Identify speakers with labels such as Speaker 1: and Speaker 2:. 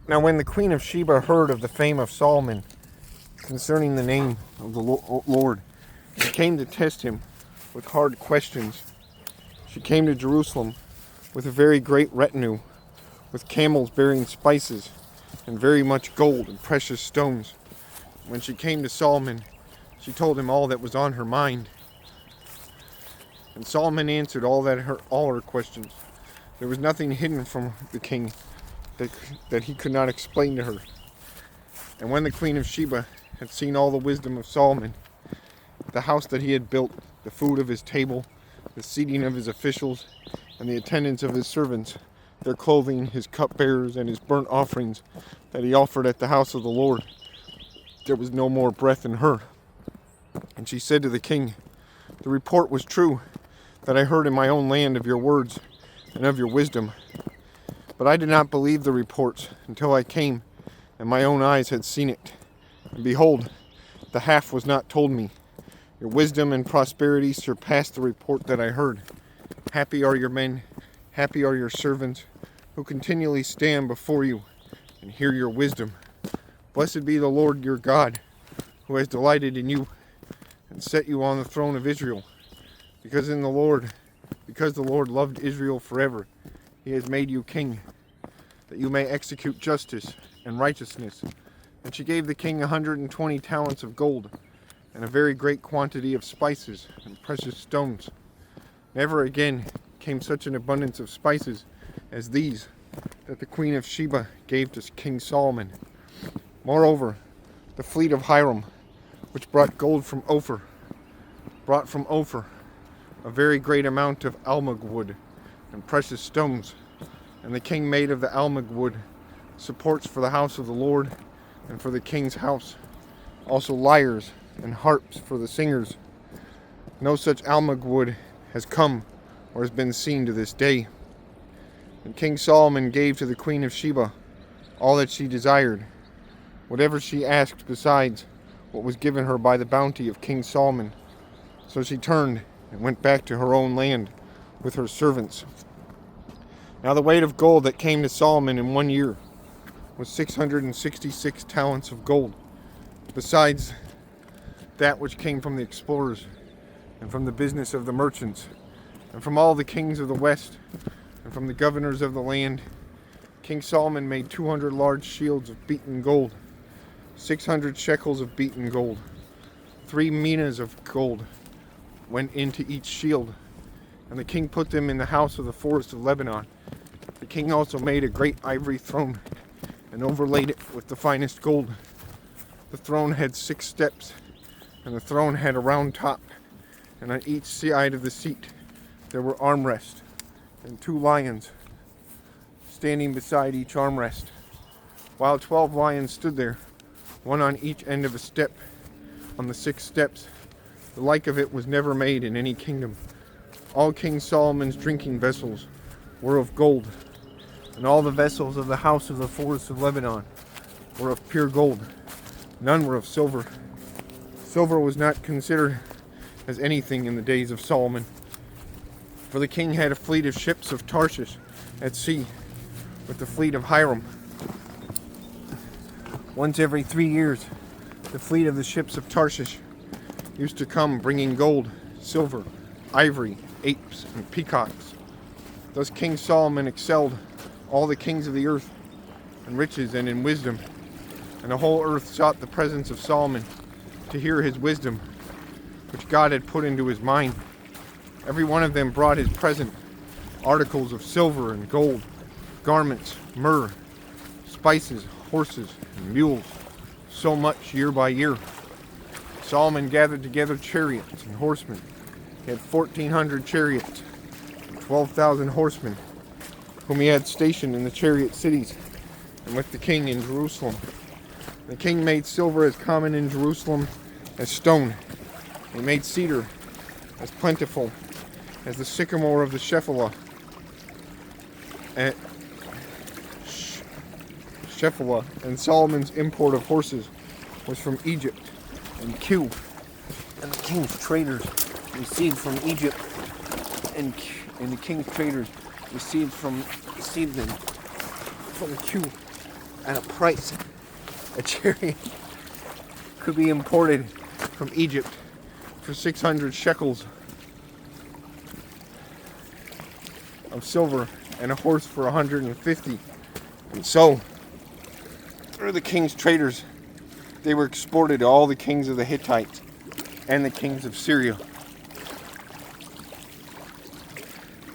Speaker 1: Now when the Queen of Sheba heard of the fame of Solomon concerning the name of the Lord, she came to test him with hard questions. She came to Jerusalem with a very great retinue, with camels bearing spices, and very much gold and precious stones. When she came to Solomon, she told him all that was on her mind. And Solomon answered all her questions. There was nothing hidden from the king that he could not explain to her. And when the Queen of Sheba had seen all the wisdom of Solomon, the house that he had built, the food of his table, the seating of his officials, and the attendance of his servants, their clothing, his cupbearers, and his burnt offerings that he offered at the house of the Lord, there was no more breath in her. And she said to the king, "The report was true that I heard in my own land of your words and of your wisdom. But I did not believe the reports until I came and my own eyes had seen it. And behold, the half was not told me. Your wisdom and prosperity surpassed the report that I heard. Happy are your men, happy are your servants, who continually stand before you and hear your wisdom. Blessed be the Lord your God, who has delighted in you and set you on the throne of Israel. Because the Lord loved Israel forever, he has made you king, that you may execute justice and righteousness." And she gave the king 120 talents of gold, and a very great quantity of spices and precious stones. Never again came such an abundance of spices as these that the Queen of Sheba gave to King Solomon. Moreover, the fleet of Hiram, which brought gold from Ophir, brought from Ophir a very great amount of almug wood and precious stones. And the king made of the almug wood supports for the house of the Lord and for the king's house, also lyres and harps for the singers. No such almug wood has come or has been seen to this day. And King Solomon gave to the Queen of Sheba all that she desired, whatever she asked besides what was given her by the bounty of King Solomon. So she turned and went back to her own land with her servants. Now the weight of gold that came to Solomon in 1 year was 666 talents of gold, besides that which came from the explorers, and from the business of the merchants, and from all the kings of the west, and from the governors of the land. King Solomon made 200 large shields of beaten gold, 600 shekels of beaten gold. 3 minas of gold went into each shield, and the king put them in the house of the forest of Lebanon. The king also made a great ivory throne and overlaid it with the finest gold. The throne had 6 steps, and the throne had a round top, and on each side of the seat there were armrests and 2 lions standing beside each armrest, while 12 lions stood there, one on each end of a step. On the 6 steps, the like of it was never made in any kingdom. All King Solomon's drinking vessels were of gold, and all the vessels of the house of the forest of Lebanon were of pure gold. None were of silver. Silver was not considered as anything in the days of Solomon. For the king had a fleet of ships of Tarshish at sea, with the fleet of Hiram. Once every 3 years, the fleet of the ships of Tarshish used to come bringing gold, silver, ivory, apes, and peacocks. Thus King Solomon excelled all the kings of the earth in riches and in wisdom, and the whole earth sought the presence of Solomon to hear his wisdom, which God had put into his mind. Every one of them brought his present, articles of silver and gold, garments, myrrh, spices, horses, and mules, so much year by year. Solomon gathered together chariots and horsemen. He had 1,400 chariots and 12,000 horsemen, whom he had stationed in the chariot cities and with the king in Jerusalem. The king made silver as common in Jerusalem as stone. He made cedar as plentiful as the sycamore of the Shephelah. And Solomon's import of horses was from Egypt and Kew. And the king's traders received from Egypt, and the king's traders received them from Kew. at a price. A chariot could be imported from Egypt for 600 shekels of silver and a horse for 150. And so, through the king's traders, they were exported to all the kings of the Hittites and the kings of Syria.